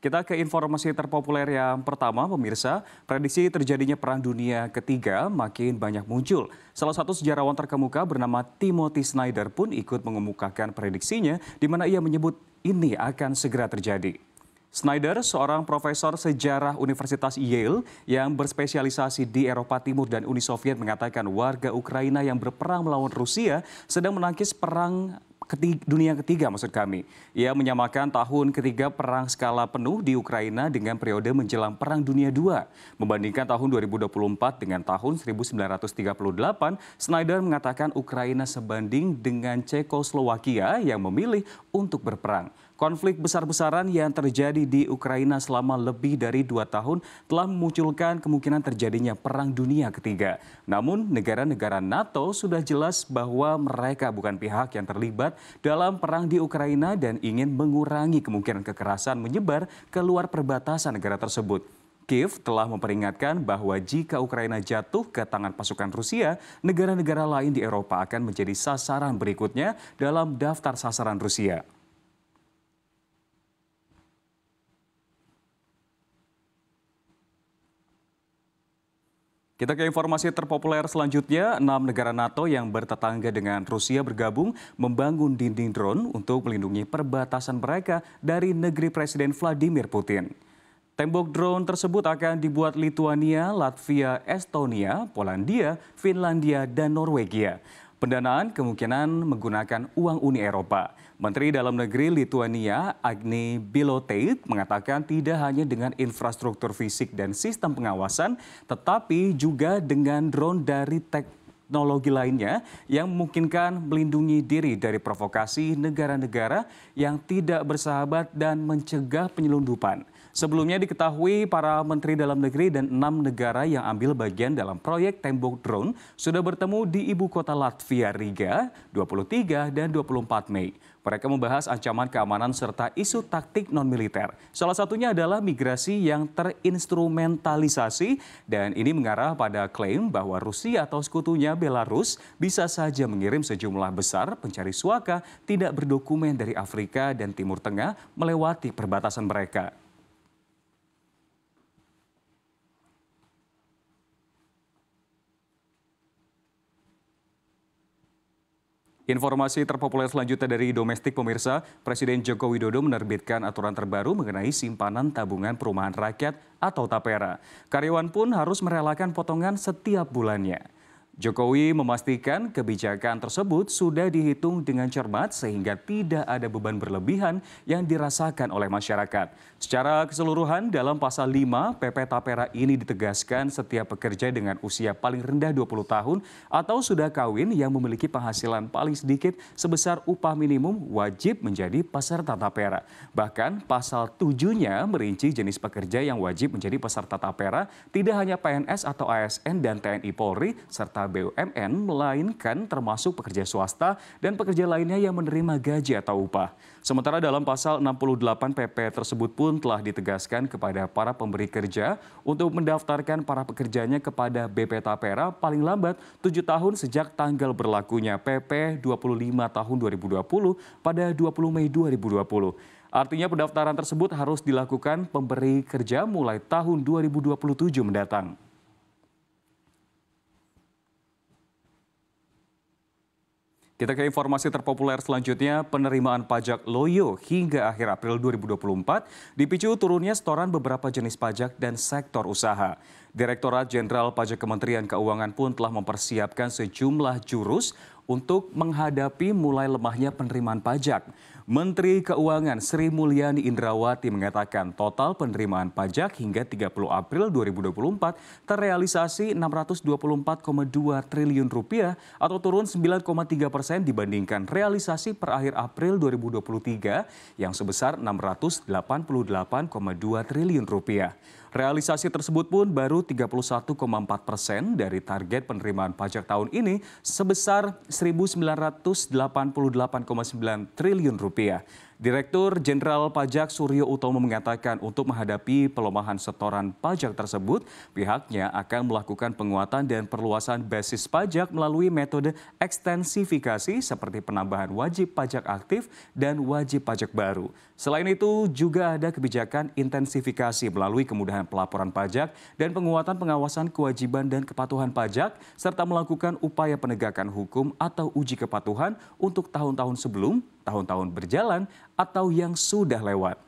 Kita ke informasi terpopuler yang pertama, pemirsa. Prediksi terjadinya Perang Dunia Ketiga makin banyak muncul. Salah satu sejarawan terkemuka bernama Timothy Snyder pun ikut mengemukakan prediksinya, di mana ia menyebut ini akan segera terjadi. Snyder, seorang profesor sejarah Universitas Yale yang berspesialisasi di Eropa Timur dan Uni Soviet, mengatakan warga Ukraina yang berperang melawan Rusia sedang menangkis perang dunia ketiga maksud kami. Ia menyamakan tahun ketiga perang skala penuh di Ukraina dengan periode menjelang Perang Dunia II. Membandingkan tahun 2024 dengan tahun 1938, Snyder mengatakan Ukraina sebanding dengan Cekoslowakia yang memilih untuk berperang. Konflik besar-besaran yang terjadi di Ukraina selama lebih dari 2 tahun telah memunculkan kemungkinan terjadinya Perang Dunia Ketiga. Namun, negara-negara NATO sudah jelas bahwa mereka bukan pihak yang terlibat dalam perang di Ukraina dan ingin mengurangi kemungkinan kekerasan menyebar keluar perbatasan negara tersebut. Kiev telah memperingatkan bahwa jika Ukraina jatuh ke tangan pasukan Rusia, negara-negara lain di Eropa akan menjadi sasaran berikutnya dalam daftar sasaran Rusia. Kita ke informasi terpopuler selanjutnya, 6 negara NATO yang bertetangga dengan Rusia bergabung membangun dinding drone untuk melindungi perbatasan mereka dari negeri Presiden Vladimir Putin. Tembok drone tersebut akan dibuat Lituania, Latvia, Estonia, Polandia, Finlandia, dan Norwegia. Pendanaan kemungkinan menggunakan uang Uni Eropa. Menteri Dalam Negeri Lituania, Agne Bilotai, mengatakan tidak hanya dengan infrastruktur fisik dan sistem pengawasan, tetapi juga dengan drone dari teknologi lainnya yang memungkinkan melindungi diri dari provokasi negara-negara yang tidak bersahabat dan mencegah penyelundupan. Sebelumnya diketahui para menteri dalam negeri dan 6 negara yang ambil bagian dalam proyek tembok drone sudah bertemu di ibu kota Latvia, Riga, 23 dan 24 Mei. Mereka membahas ancaman keamanan serta isu taktik non-militer. Salah satunya adalah migrasi yang terinstrumentalisasi dan ini mengarah pada klaim bahwa Rusia atau sekutunya Belarus bisa saja mengirim sejumlah besar pencari suaka tidak berdokumen dari Afrika dan Timur Tengah melewati perbatasan mereka. Informasi terpopuler selanjutnya dari domestik, pemirsa. Presiden Joko Widodo menerbitkan aturan terbaru mengenai simpanan tabungan perumahan rakyat atau TAPERA. Karyawan pun harus merelakan potongan setiap bulannya. Jokowi memastikan kebijakan tersebut sudah dihitung dengan cermat sehingga tidak ada beban berlebihan yang dirasakan oleh masyarakat. Secara keseluruhan dalam pasal 5 PP Tapera ini ditegaskan setiap pekerja dengan usia paling rendah 20 tahun atau sudah kawin yang memiliki penghasilan paling sedikit sebesar upah minimum wajib menjadi peserta Tapera. Bahkan pasal 7-nya merinci jenis pekerja yang wajib menjadi peserta Tapera tidak hanya PNS atau ASN dan TNI Polri serta BUMN, melainkan termasuk pekerja swasta dan pekerja lainnya yang menerima gaji atau upah. Sementara dalam pasal 68 PP tersebut pun telah ditegaskan kepada para pemberi kerja untuk mendaftarkan para pekerjanya kepada BP Tapera paling lambat 7 tahun sejak tanggal berlakunya PP 25 tahun 2020 pada 20 Mei 2020. Artinya pendaftaran tersebut harus dilakukan pemberi kerja mulai tahun 2027 mendatang. Kita ke informasi terpopuler selanjutnya, penerimaan pajak loyo hingga akhir April 2024 dipicu turunnya setoran beberapa jenis pajak dan sektor usaha. Direktorat Jenderal Pajak Kementerian Keuangan pun telah mempersiapkan sejumlah jurus untuk menghadapi mulai lemahnya penerimaan pajak. Menteri Keuangan Sri Mulyani Indrawati mengatakan total penerimaan pajak hingga 30 April 2024 terrealisasi Rp624,2 triliun atau turun 9,3% dibandingkan realisasi per akhir April 2023 yang sebesar Rp688,2 triliun. Realisasi tersebut pun baru 31,4% dari target penerimaan pajak tahun ini sebesar Rp1.988,9 triliun. Direktur Jenderal Pajak Suryo Utomo mengatakan untuk menghadapi pelemahan setoran pajak tersebut, pihaknya akan melakukan penguatan dan perluasan basis pajak melalui metode ekstensifikasi seperti penambahan wajib pajak aktif dan wajib pajak baru. Selain itu, juga ada kebijakan intensifikasi melalui kemudahan pelaporan pajak dan penguatan pengawasan kewajiban dan kepatuhan pajak, serta melakukan upaya penegakan hukum atau uji kepatuhan untuk tahun-tahun sebelum, tahun-tahun berjalan, atau yang sudah lewat.